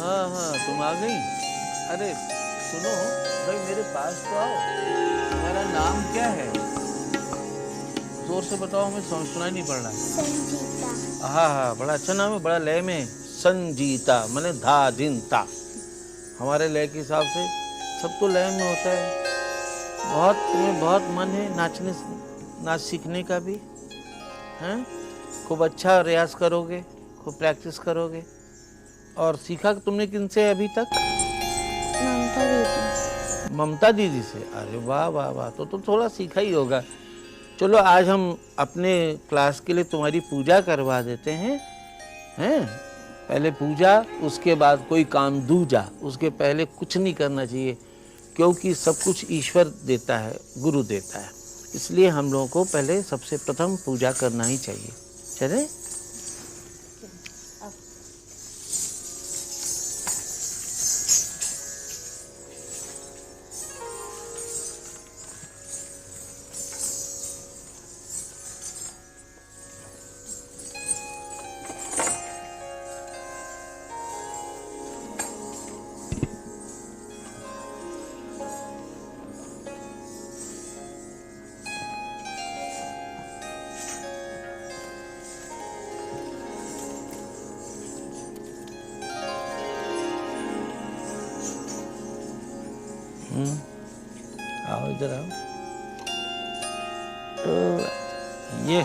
हाँ हाँ, तुम आ गई। अरे सुनो भाई, मेरे पास तो आओ। तुम्हारा नाम क्या है? जोर से बताओ, हमें सुनाई नहीं पड़ रहा। संजीता। हाँ हाँ, बड़ा अच्छा नाम है, बड़ा लय में। संजीता माने धा दिन ता। हमारे लय के हिसाब से सब तो लय में होता है। तुम्हें बहुत मन है नाच सीखने का भी हैं? खूब अच्छा रियाज करोगे, खूब प्रैक्टिस करोगे। और सीखा तुमने किनसे अभी तक? ममता दीदी। ममता दीदी से? अरे वाह वाह वाह, तो थोड़ा सीखा ही होगा। चलो आज हम अपने क्लास के लिए तुम्हारी पूजा करवा देते हैं। पहले पूजा, उसके बाद कोई काम दूजा। उसके पहले कुछ नहीं करना चाहिए, क्योंकि सब कुछ ईश्वर देता है, गुरु देता है। इसलिए हम लोगों को पहले सबसे प्रथम पूजा करना ही चाहिए। चले? आओ इधर आओ। तो ये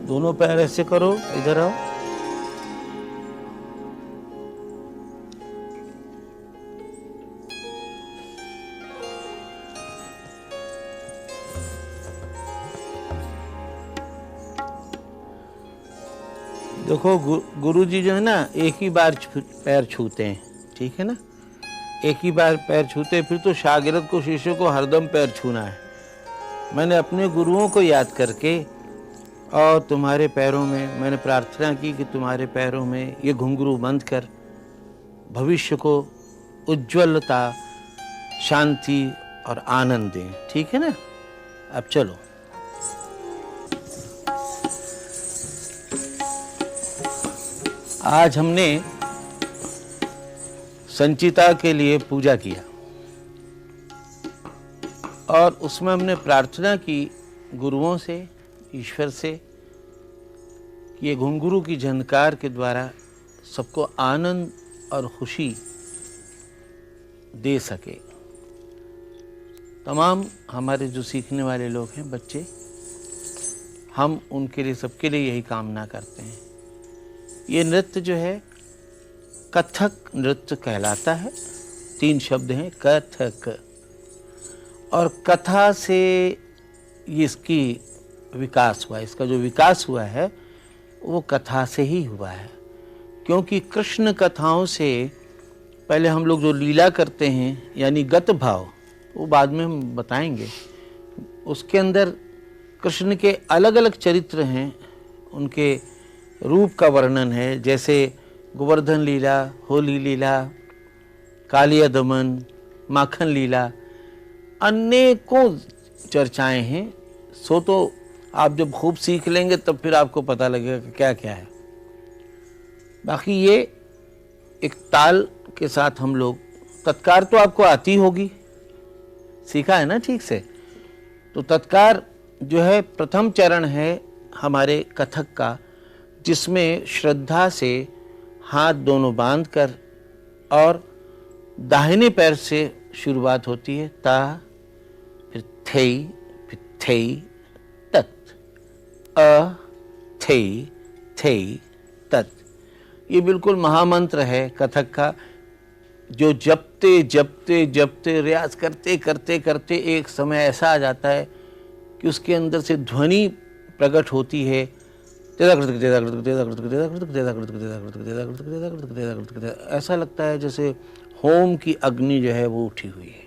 दोनों पैर ऐसे करो, इधर आओ। देखो गुरु जी जो है ना, एक ही बार पैर छूते हैं, ठीक है ना? एक ही बार पैर छूते, फिर तो शागिर्द को, शिष्य को हरदम पैर छूना है। मैंने अपने गुरुओं को याद करके और तुम्हारे पैरों में मैंने प्रार्थना की कि तुम्हारे पैरों में ये घुंघरू बंद कर भविष्य को उज्ज्वलता, शांति और आनंद दें, ठीक है ना? अब चलो। आज हमने संचिता के लिए पूजा किया और उसमें हमने प्रार्थना की गुरुओं से, ईश्वर से, कि ये घुंघरू की झनकार के द्वारा सबको आनंद और खुशी दे सके। तमाम हमारे जो सीखने वाले लोग हैं, बच्चे, हम उनके लिए, सबके लिए यही कामना करते हैं। ये नृत्य जो है कथक नृत्य कहलाता है। 3 शब्द हैं, कथक। और कथा से इसकी विकास हुआ, इसका जो विकास हुआ है वो कथा से ही हुआ है। क्योंकि कृष्ण कथाओं से पहले हम लोग जो लीला करते हैं, यानी गत भाव, वो बाद में हम बताएंगे। उसके अंदर कृष्ण के अलग अलग चरित्र हैं, उनके रूप का वर्णन है। जैसे गोवर्धन लीला, होली लीला, कालिया दमन, माखन लीला, अनेकों चर्चाएं हैं। सो तो आप जब खूब सीख लेंगे तब फिर आपको पता लगेगा कि क्या क्या है। बाकी ये एक ताल के साथ हम लोग, तत्कार तो आपको आती होगी, सीखा है ना ठीक से? तो तत्कार जो है प्रथम चरण है हमारे कथक का, जिसमें श्रद्धा से हाथ दोनों बांधकर और दाहिने पैर से शुरुआत होती है। ता, फिर थेई, फिर थेई, तत्। अ, थेई, थेई, तत्। ये बिल्कुल महामंत्र है कथक का, जो जपते जपते जपते, रियाज करते करते करते एक समय ऐसा आ जाता है कि उसके अंदर से ध्वनि प्रकट होती है। ऐसा लगता है जैसे होम की अग्नि जो है वो उठी हुई है।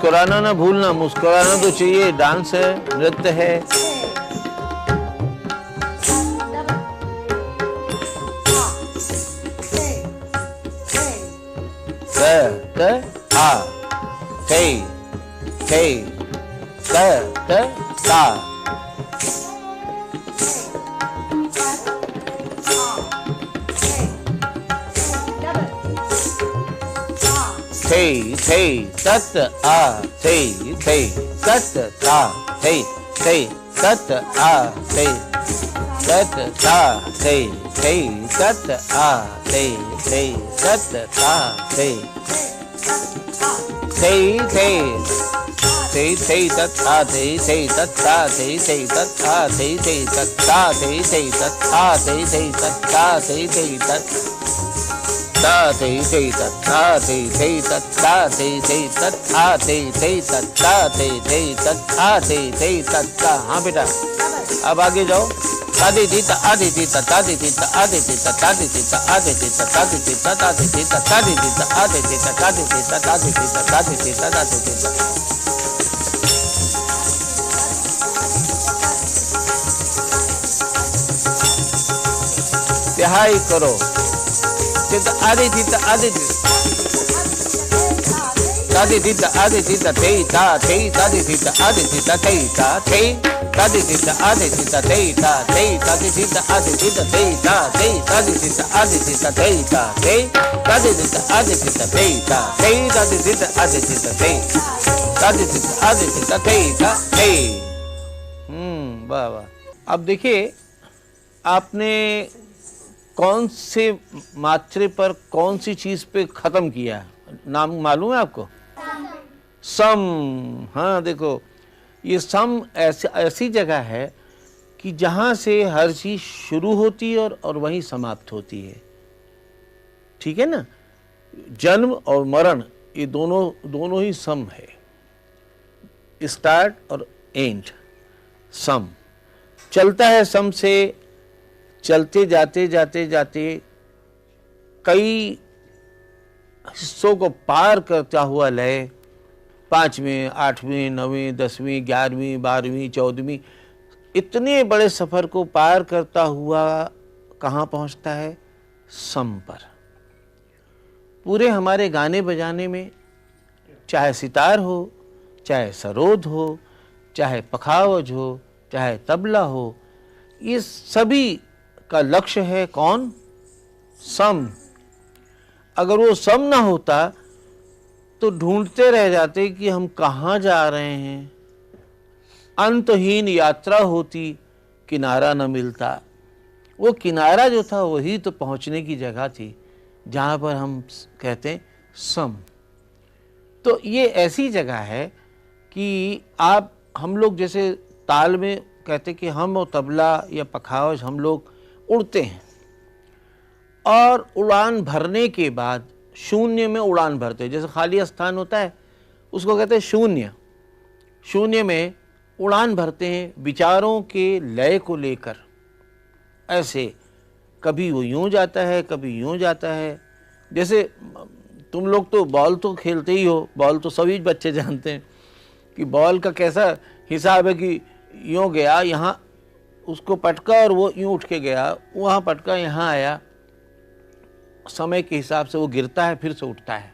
मुस्कुराना ना भूलना, मुस्कुराना तो चाहिए, डांस है, नृत्य है। आ थे थे ता थे तत आ थे तत ता थे तत आ थे तत ता थे तत आ थे तत ता थे तत आ थे तत आ थे तत आ थे तत आ थे तत आ थे तत आ थे तत ता थे तत आ थे तत आ थे तत आ थे तत आ थे तत आ थे तत आ। हाँ बेटा, अब आगे जाओ। आधे थी ता आधे थी ता आधे थी ता आधे थी ता आधे थी ता आधे थी ता आधे थी ता आधे थी ता आधे थी ता आधे थी ता आधे थी ता आधे थी ता आधे थी ता आधे थी ता। तिहाई करो। आधे थी ता आधे थी आधे थी ता आधे थी ता थे आधे थी ता आधे थी ता थे आधे थी ता आधे थी ता थे आधे थी ता आधे थी ता थे आधे थी ता आधे थी ता थे आधे थी ता आधे थी ता थे आधे थी ता आधे थी ता थे आधे थी ता आधे थी ता थे। वाह वाह। अब देखिए, आपने कौन से मात्रे पर कौन सी चीज पे खत्म किया, नाम मालूम है आपको? सम। हाँ देखो, ये सम ऐसी जगह है कि जहां से हर चीज शुरू होती है और वहीं समाप्त होती है। ठीक है ना? जन्म और मरण ये दोनों ही सम है, स्टार्ट और एंड, सम चलता है। सम से चलते जाते जाते जाते कई हिस्सों को पार करता हुआ लय 5वीं, 8वीं, 9वीं, 10वीं, 11वीं, 12वीं, 14वीं, इतने बड़े सफर को पार करता हुआ कहाँ पहुँचता है? सम पर। पूरे हमारे गाने बजाने में, चाहे सितार हो, चाहे सरोद हो, चाहे पखावज हो, चाहे तबला हो, ये सभी का लक्ष्य है कौन? सम। अगर वो सम ना होता तो ढूंढते रह जाते कि हम कहाँ जा रहे हैं, अंतहीन यात्रा होती, किनारा न मिलता। वो किनारा जो था वही तो पहुंचने की जगह थी, जहाँ पर हम कहते हैं सम। तो ये ऐसी जगह है कि हम लोग जैसे ताल में कहते कि हम और तबला या पखावज हम लोग उड़ते हैं, और उड़ान भरने के बाद शून्य में उड़ान भरते हैं। जैसे खाली स्थान होता है उसको कहते हैं शून्य। शून्य में उड़ान भरते हैं विचारों के लय को लेकर। ऐसे कभी वो यूं जाता है, कभी यूं जाता है। जैसे तुम लोग तो बॉल तो खेलते ही हो, बॉल तो सभी बच्चे जानते हैं कि बॉल का कैसा हिसाब है कि यूं गया, यहाँ उसको पटका और वो यूं उठ के गया, वहाँ पटका, यहाँ आया। समय के हिसाब से वो गिरता है, फिर से उठता है।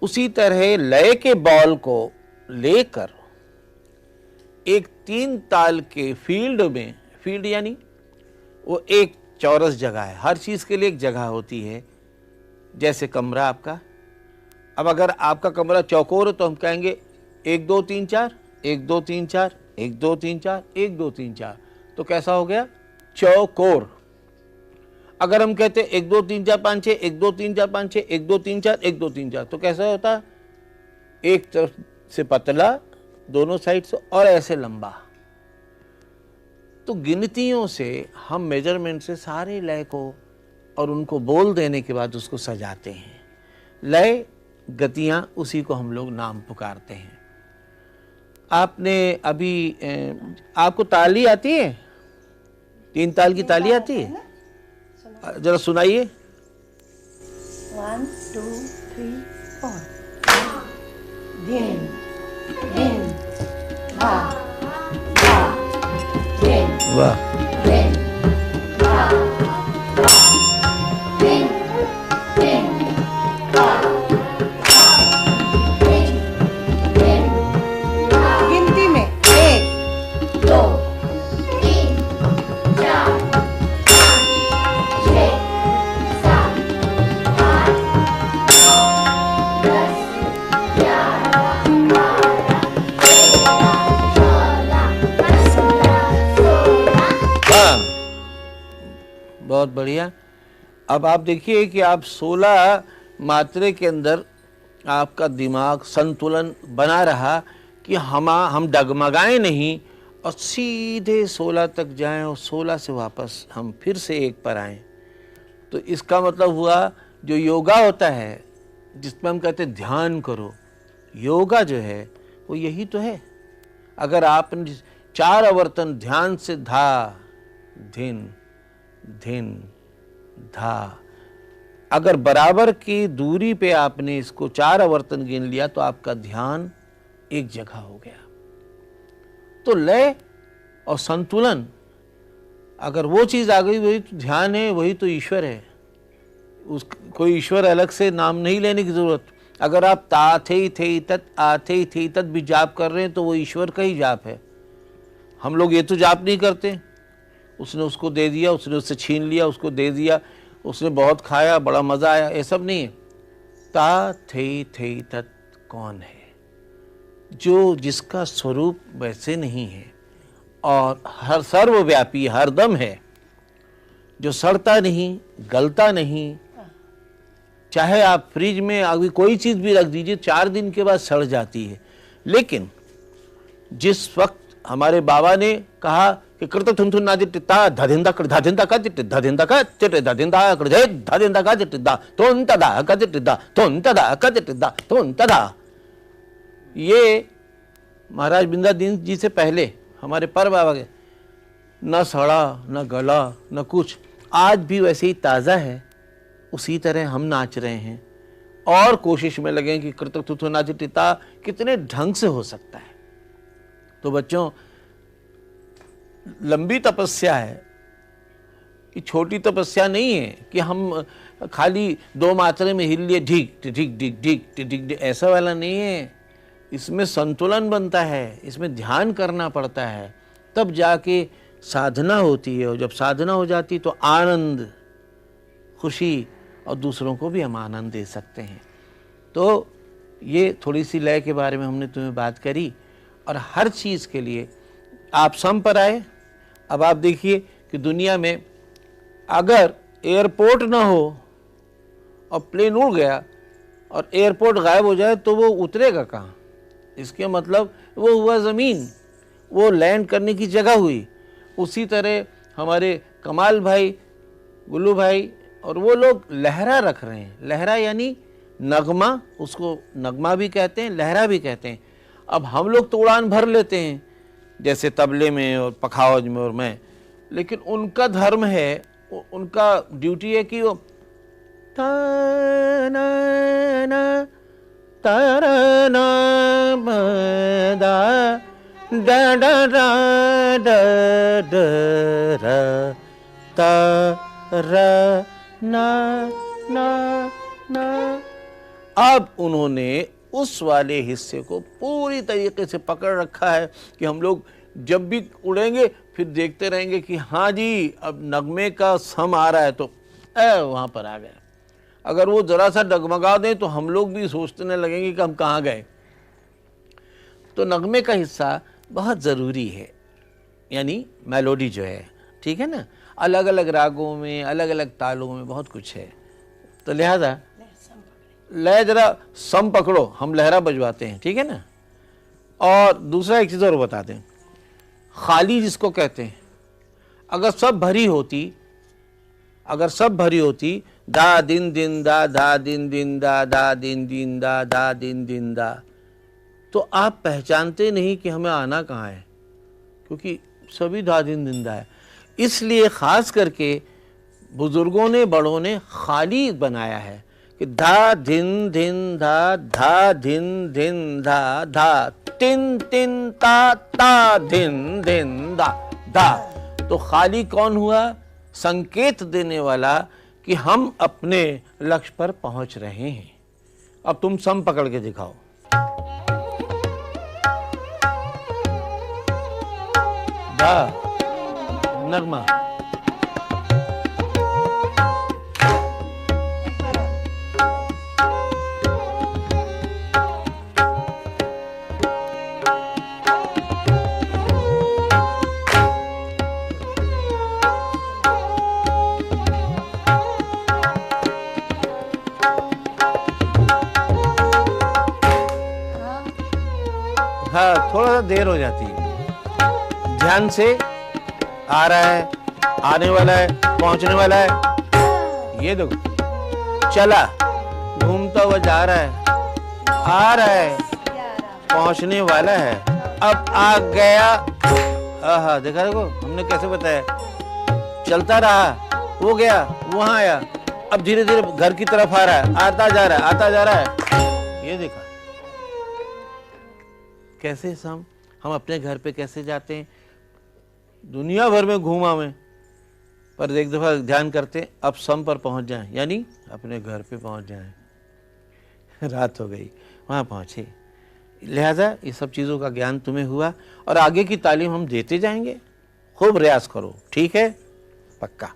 उसी तरह लय के बॉल को लेकर एक 3 ताल के फील्ड में, फील्ड यानी वो एक चौरस जगह है, हर चीज के लिए एक जगह होती है। जैसे कमरा आपका, अब अगर आपका कमरा चौकोर है तो हम कहेंगे 1 2 3 4, 1 2 3 4, 1 2 3 4, 1 2 3 4, तो कैसा हो गया? चौकोर। अगर हम कहते 1 2 3 4 5 6, 1 2 3 4 5 6, 1 2 3 4, 1 2 3 4, तो कैसा होता? एक तरफ से पतला, दोनों साइड से, और ऐसे लंबा। तो गिनतियों से हम मेजरमेंट से सारे लय को और उनको बोल देने के बाद उसको सजाते हैं। लय, गतियां, उसी को हम लोग नाम पुकारते हैं। आपने अभी आपको ताली आती है? 3 ताल की ताली आती है? जरा सुनाइए। 1 2 3 4 दिन वाह। गिनती में 1 2 3 4 5 6 7 8 9 10 11 12 13 14 15 16 हाँ, बहुत बढ़िया। अब आप देखिए कि आप 16 मात्रे के अंदर आपका दिमाग संतुलन बना रहा कि हम डगमगाएं नहीं और सीधे 16 तक जाएं और 16 से वापस हम फिर से 1 पर आएं। तो इसका मतलब हुआ जो योगा होता है जिसमें हम कहते हैं ध्यान करो, योगा जो है वो यही तो है। अगर आपने 4 आवर्तन ध्यान से धा धिन धिन धा, अगर बराबर की दूरी पे आपने इसको 4 आवर्तन गिन लिया तो आपका ध्यान एक जगह हो गया। तो लय और संतुलन, अगर वो चीज आ गई वही तो ध्यान है, वही तो ईश्वर है। उस कोई ईश्वर अलग से नाम नहीं लेने की जरूरत। अगर आप ता थे तत् आ थे तत् भी जाप कर रहे हैं तो वो ईश्वर का ही जाप है। हम लोग ये तो जाप नहीं करते, उसने उसको दे दिया, उसने उससे छीन लिया, उसको दे दिया, उसने बहुत खाया, बड़ा मजा आया, ये सब नहीं है। ता थे तत् कौन है? जो जिसका स्वरूप वैसे नहीं है और हर सर्वव्यापी हरदम है, जो सड़ता नहीं, गलता नहीं। चाहे आप फ्रिज में अभी कोई चीज भी रख दीजिए, 4 दिन के बाद सड़ जाती है। लेकिन जिस वक्त हमारे बाबा ने कहा कि कृत थुन थुन नादित ता धधिंदा कर धधिंदा का चिट धधिंदा का चिट धधिंदा कर धे धधिंदा का चिट दा तोन तदा का चिट दा तोन तदा का चिट दा तोन तदा। ये महाराज बिंदादीन जी से पहले हमारे पर बाबा के न सड़ा न गला न कुछ, आज भी वैसे ही ताज़ा है। उसी तरह हम नाच रहे हैं और कोशिश में लगे कि कृतक नाचिता कितने ढंग से हो सकता है। तो बच्चों, लंबी तपस्या है, कि छोटी तपस्या नहीं है कि हम खाली 2 मात्रे में हिल लिए ढीक ढीक ढीक ढीक ढीक, ऐसा वाला नहीं है। इसमें संतुलन बनता है, इसमें ध्यान करना पड़ता है, तब जाके साधना होती है। और जब साधना हो जाती तो आनंद, खुशी, और दूसरों को भी हम आनंद दे सकते हैं। तो ये थोड़ी सी लय के बारे में हमने तुम्हें बात करी। और हर चीज़ के लिए आप सम पर आए। अब आप देखिए कि दुनिया में अगर एयरपोर्ट ना हो और प्लेन उड़ गया और एयरपोर्ट गायब हो जाए तो वो उतरेगा कहाँ? इसके मतलब वो हुआ ज़मीन, वो लैंड करने की जगह हुई। उसी तरह हमारे कमाल भाई, गुल्लू भाई और वो लोग लहरा रख रहे हैं। लहरा यानी नगमा, उसको नगमा भी कहते हैं, लहरा भी कहते हैं। अब हम लोग तो उड़ान भर लेते हैं जैसे तबले में और पखावज में और मैं, लेकिन उनका धर्म है, उनका ड्यूटी है कि वो ता ना ना ता ना दा डा डा डा डा रा ता रा ना ना ना। अब उन्होंने उस वाले हिस्से को पूरी तरीके से पकड़ रखा है कि हम लोग जब भी उड़ेंगे फिर देखते रहेंगे कि हाँ जी अब नगमे का सम आ रहा है तो वहाँ पर आ गया। अगर वो ज़रा सा डगमगा दें तो हम लोग भी सोचने लगेंगे कि हम कहाँ गए। तो नगमे का हिस्सा बहुत ज़रूरी है, यानी मेलोडी जो है, ठीक है ना। अलग अलग रागों में, अलग अलग तालों में बहुत कुछ है। तो लिहाजा लय जरा सम पकड़ो, हम लहरा बजवाते हैं, ठीक है ना। और दूसरा एक चीज़ और बताते हैं, खाली जिसको कहते हैं, अगर सब भरी होती, अगर सब भरी होती दा दिन दिन दा दा दिन दिन दा दा दिन दिन दा दा दिन दिन दा, तो आप पहचानते नहीं कि हमें आना कहाँ है, क्योंकि सभी दा दिन दिन दा है। इसलिए ख़ास करके बुज़ुर्गों ने, बड़ों ने खाली बनाया है कि धा धिन धिन धा धिन धिन धा तिन तिन ता धिन धिन धा। तो खाली कौन हुआ? संकेत देने वाला कि हम अपने लक्ष्य पर पहुंच रहे हैं। अब तुम सम पकड़ के दिखाओ। धा नगमा। हाँ, थोड़ा सा देर हो जाती है। ध्यान से आ रहा है, आने वाला है, पहुंचने वाला है। ये देखो, चला, घूमता हुआ जा रहा है, आ रहा है, पहुंचने वाला है, अब आ गया। आहा, देखा देखो हमने कैसे बताया। चलता रहा, हो गया, वहां आया, अब धीरे धीरे घर की तरफ आ रहा है, आता जा रहा है, आता जा रहा है। ये देखा कैसे हम अपने घर पे कैसे जाते हैं, दुनिया भर में घूमा में, पर एक दफा ध्यान करते अब सम पर पहुंच जाएं, यानी अपने घर पे पहुंच जाएं। रात हो गई, वहां पहुंचे। लिहाजा ये सब चीज़ों का ज्ञान तुम्हें हुआ और आगे की तालीम हम देते जाएंगे। खूब प्रयास करो, ठीक है? पक्का।